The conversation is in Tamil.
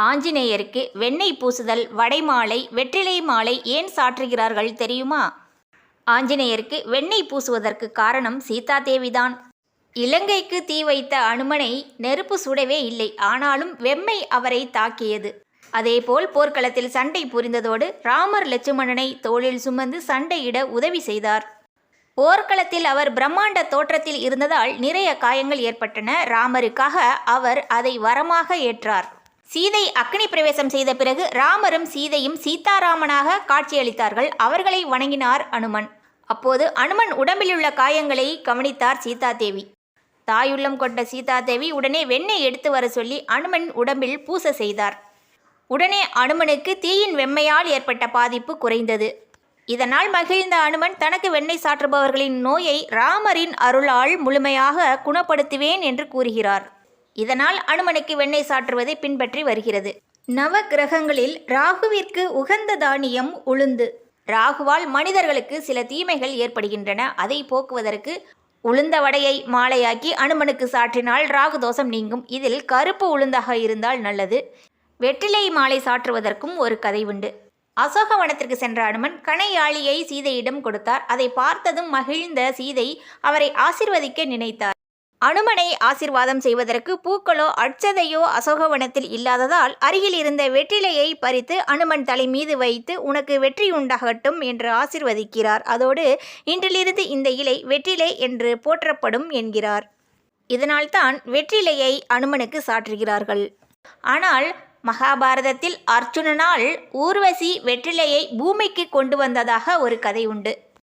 ஆஞ்சநேயருக்கு வெண்ணெய் பூசுதல், வடைமாலை, வெற்றிலை மாலை ஏன் சாற்றுகிறார்கள் தெரியுமா? ஆஞ்சநேயருக்கு வெண்ணெய் பூசுவதற்கு காரணம் சீதாதேவிதான். இலங்கைக்கு தீ வைத்த அனுமனை நெருப்பு சுடவே இல்லை. ஆனாலும் வெம்மை அவரை தாக்கியது. அதேபோல் போர்க்களத்தில் சண்டை புரிந்ததோடு ராமர் லட்சுமணனை தோளில் சுமந்து சண்டையிட உதவி செய்தார். போர்க்களத்தில் அவர் பிரம்மாண்ட தோற்றத்தில் இருந்ததால் நிறைய காயங்கள் ஏற்பட்டன. ராமருக்காக அவர் அதை வரமாக ஏற்றார். சீதை அக்னி பிரவேசம் செய்த பிறகு ராமரும் சீதையும் சீதாராமனாக காட்சியளித்தார்கள். அவர்களை வணங்கினார் அனுமன். அப்போது அனுமன் உடம்பிலுள்ள காயங்களை கவனித்தார் சீதாதேவி. தாயுள்ளம் கொண்ட சீதாதேவி உடனே வெண்ணெய் எடுத்து வர சொல்லி அனுமன் உடம்பில் பூச செய்தார். உடனே அனுமனுக்கு தீயின் வெம்மையால் ஏற்பட்ட பாதிப்பு குறைந்தது. இதனால் மகிழ்ந்த அனுமன் தனக்கு வெண்ணெய் சாற்றுபவர்களின் நோயை ராமரின் அருளால் முழுமையாக குணப்படுத்துவேன் என்று கூறுகிறார். இதனால் அனுமனுக்கு வெண்ணெய் சாற்றுவதை பின்பற்றி வருகிறது. நவ கிரகங்களில் ராகுவிற்கு உகந்த தானியம் உளுந்து. ராகுவால் மனிதர்களுக்கு சில தீமைகள் ஏற்படுகின்றன. அதை போக்குவதற்கு உளுந்த வடையை மாலையாக்கி அனுமனுக்கு சாற்றினால் ராகு தோஷம் நீங்கும். இதில் கருப்பு உளுந்தாக இருந்தால் நல்லது. வெற்றிலை மாலை சாற்றுவதற்கும் ஒரு கதை உண்டு. அசோகவனத்திற்கு சென்ற அனுமன் கணையாளியை சீதையிடம் கொடுத்தார். அதை பார்த்ததும் மகிழ்ந்த சீதை அவரை ஆசிர்வதிக்க நினைத்தார். அனுமனை ஆசிர்வாதம் செய்வதற்கு பூக்களோ அட்சதையோ அசோகவனத்தில் இல்லாததால் அருகில் இருந்த வெற்றிலையை பறித்து அனுமன் தலை மீது வைத்து உனக்கு வெற்றி உண்டாகட்டும் என்று ஆசிர்வதிக்கிறார். அதோடு இன்றிலிருந்து இந்த இலை வெற்றிலை என்று போற்றப்படும் என்கிறார். இதனால்தான் வெற்றிலையை அனுமனுக்கு சாற்றுகிறார்கள். ஆனால் மகாபாரதத்தில் அர்ஜுனனால் ஊர்வசி வெற்றிலையை பூமிக்கு கொண்டு வந்ததாக ஒரு கதை உண்டு.